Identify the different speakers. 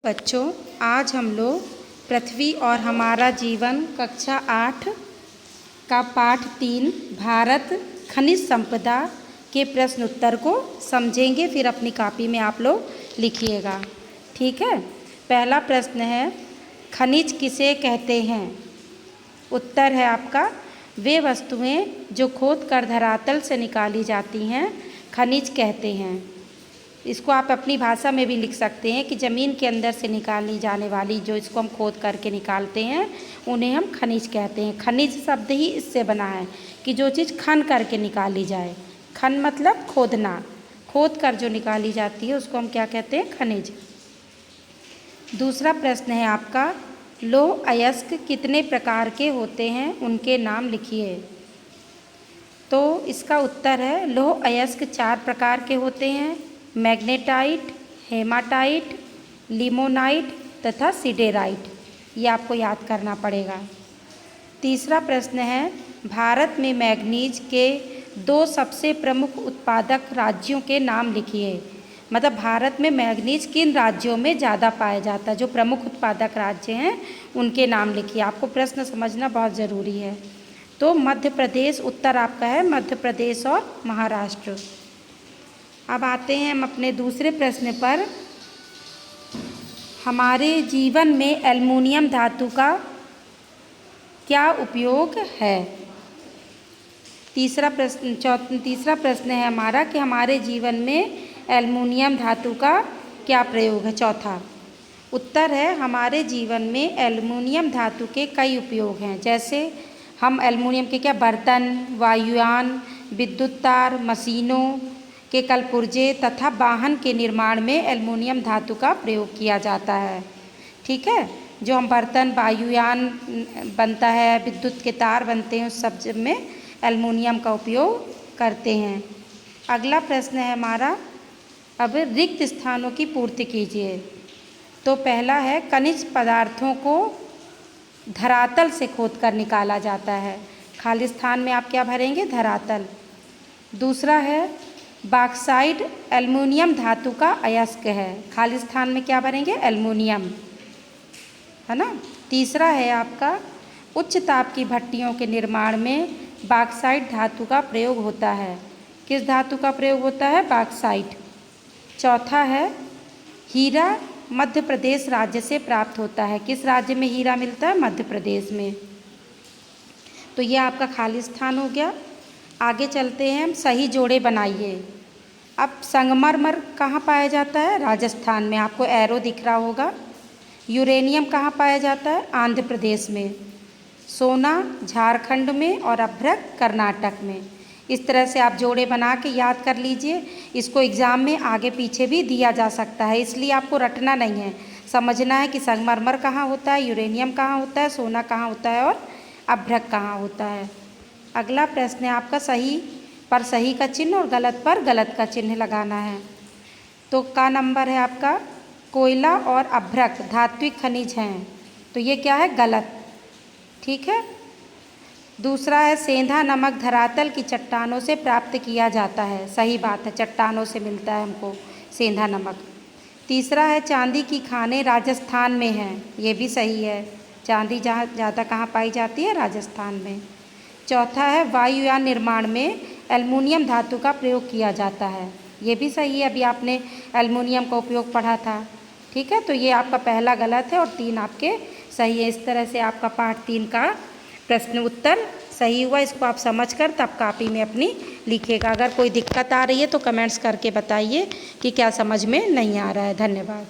Speaker 1: बच्चों, आज हम लोग पृथ्वी और हमारा जीवन कक्षा 8 का पाठ 3 भारत खनिज संपदा के प्रश्न उत्तर को समझेंगे। फिर अपनी कॉपी में आप लोग लिखिएगा, ठीक है। पहला प्रश्न है, खनिज किसे कहते हैं? उत्तर है आपका, वे वस्तुएं जो खोद कर धरातल से निकाली जाती हैं खनिज कहते हैं। इसको आप अपनी भाषा में भी लिख सकते हैं कि ज़मीन के अंदर से निकाली जाने वाली जो इसको हम खोद करके निकालते हैं उन्हें हम खनिज कहते हैं। खनिज शब्द ही इससे बना है कि जो चीज़ खन करके निकाली जाए। खन मतलब खोदना, खोद कर जो निकाली जाती है उसको हम क्या कहते हैं? खनिज। दूसरा प्रश्न है आपका, लौह अयस्क कितने प्रकार के होते हैं, उनके नाम लिखिए। तो इसका उत्तर है, लौह अयस्क 4 प्रकार के होते हैं, मैग्नेटाइट, हेमाटाइट, लिमोनाइट तथा सिडेराइट। ये आपको याद करना पड़ेगा। तीसरा प्रश्न है, भारत में मैग्नीज के 2 सबसे प्रमुख उत्पादक राज्यों के नाम लिखिए। मतलब भारत में मैग्नीज किन राज्यों में ज़्यादा पाया जाता है, जो प्रमुख उत्पादक राज्य हैं उनके नाम लिखिए। आपको प्रश्न समझना बहुत ज़रूरी है। तो मध्य प्रदेश उत्तर आपका है, मध्य प्रदेश और महाराष्ट्र। अब आते हैं हम अपने दूसरे प्रश्न पर। हमारे जीवन में एल्युमिनियम धातु का क्या उपयोग है? तीसरा प्रश्न है हमारा कि हमारे जीवन में एल्युमिनियम धातु का क्या प्रयोग है? चौथा उत्तर है, हमारे जीवन में एल्युमिनियम धातु के कई उपयोग हैं। जैसे हम एल्युमिनियम के क्या बर्तन, वायुयान, विद्युत तार, मशीनों के कलपुर्जे तथा वाहन के निर्माण में एल्युमिनियम धातु का प्रयोग किया जाता है, ठीक है। जो हम बर्तन, वायुयान बनता है, विद्युत के तार बनते हैं, उस सब में एल्युमिनियम का उपयोग करते हैं। अगला प्रश्न है हमारा, अब रिक्त स्थानों की पूर्ति कीजिए। तो पहला है, खनिज पदार्थों को धरातल से खोद कर निकाला जाता है। खाली स्थान में आप क्या भरेंगे? धरातल। दूसरा है, बॉक्साइट एल्युमिनियम धातु का अयस्क है। खाली स्थान में क्या भरेंगे? एल्युमिनियम, है ना। तीसरा है आपका, उच्च ताप की भट्टियों के निर्माण में बॉक्साइट धातु का प्रयोग होता है। किस धातु का प्रयोग होता है? बॉक्साइट। चौथा है, हीरा मध्य प्रदेश राज्य से प्राप्त होता है। किस राज्य में हीरा मिलता है? मध्य प्रदेश में। तो ये आपका खाली स्थान हो गया। आगे चलते हैं हम, सही जोड़े बनाइए। अब संगमरमर कहाँ पाया जाता है? राजस्थान में, आपको एरो दिख रहा होगा। यूरेनियम कहाँ पाया जाता है? आंध्र प्रदेश में। सोना झारखंड में और अभ्रक कर्नाटक में। इस तरह से आप जोड़े बना के याद कर लीजिए। इसको एग्ज़ाम में आगे पीछे भी दिया जा सकता है, इसलिए आपको रटना नहीं है, समझना है कि संगमरमर कहाँ होता है, यूरेनियम कहाँ होता है, सोना कहाँ होता है और अभ्रक कहाँ होता है। अगला प्रश्न है आपका, सही पर सही का चिन्ह और गलत पर गलत का चिन्ह लगाना है। तो का नंबर है आपका, कोयला और अभ्रक धात्विक खनिज हैं, तो ये क्या है? गलत, ठीक है। दूसरा है, सेंधा नमक धरातल की चट्टानों से प्राप्त किया जाता है। सही बात है, चट्टानों से मिलता है हमको सेंधा नमक। तीसरा है, चांदी की खानें राजस्थान में हैं। ये भी सही है, चांदी जहाँ ज़्यादा कहाँ पाई जाती है? राजस्थान में। चौथा है, वायुयान निर्माण में एल्युमिनियम धातु का प्रयोग किया जाता है। ये भी सही है, अभी आपने एल्युमिनियम का उपयोग पढ़ा था, ठीक है। तो ये आपका पहला गलत है और 3 आपके सही है। इस तरह से आपका पाठ 3 का प्रश्न उत्तर सही हुआ। इसको आप समझकर तब कॉपी में अपनी लिखिएगा। अगर कोई दिक्कत आ रही है तो कमेंट्स करके बताइए कि क्या समझ में नहीं आ रहा है। धन्यवाद।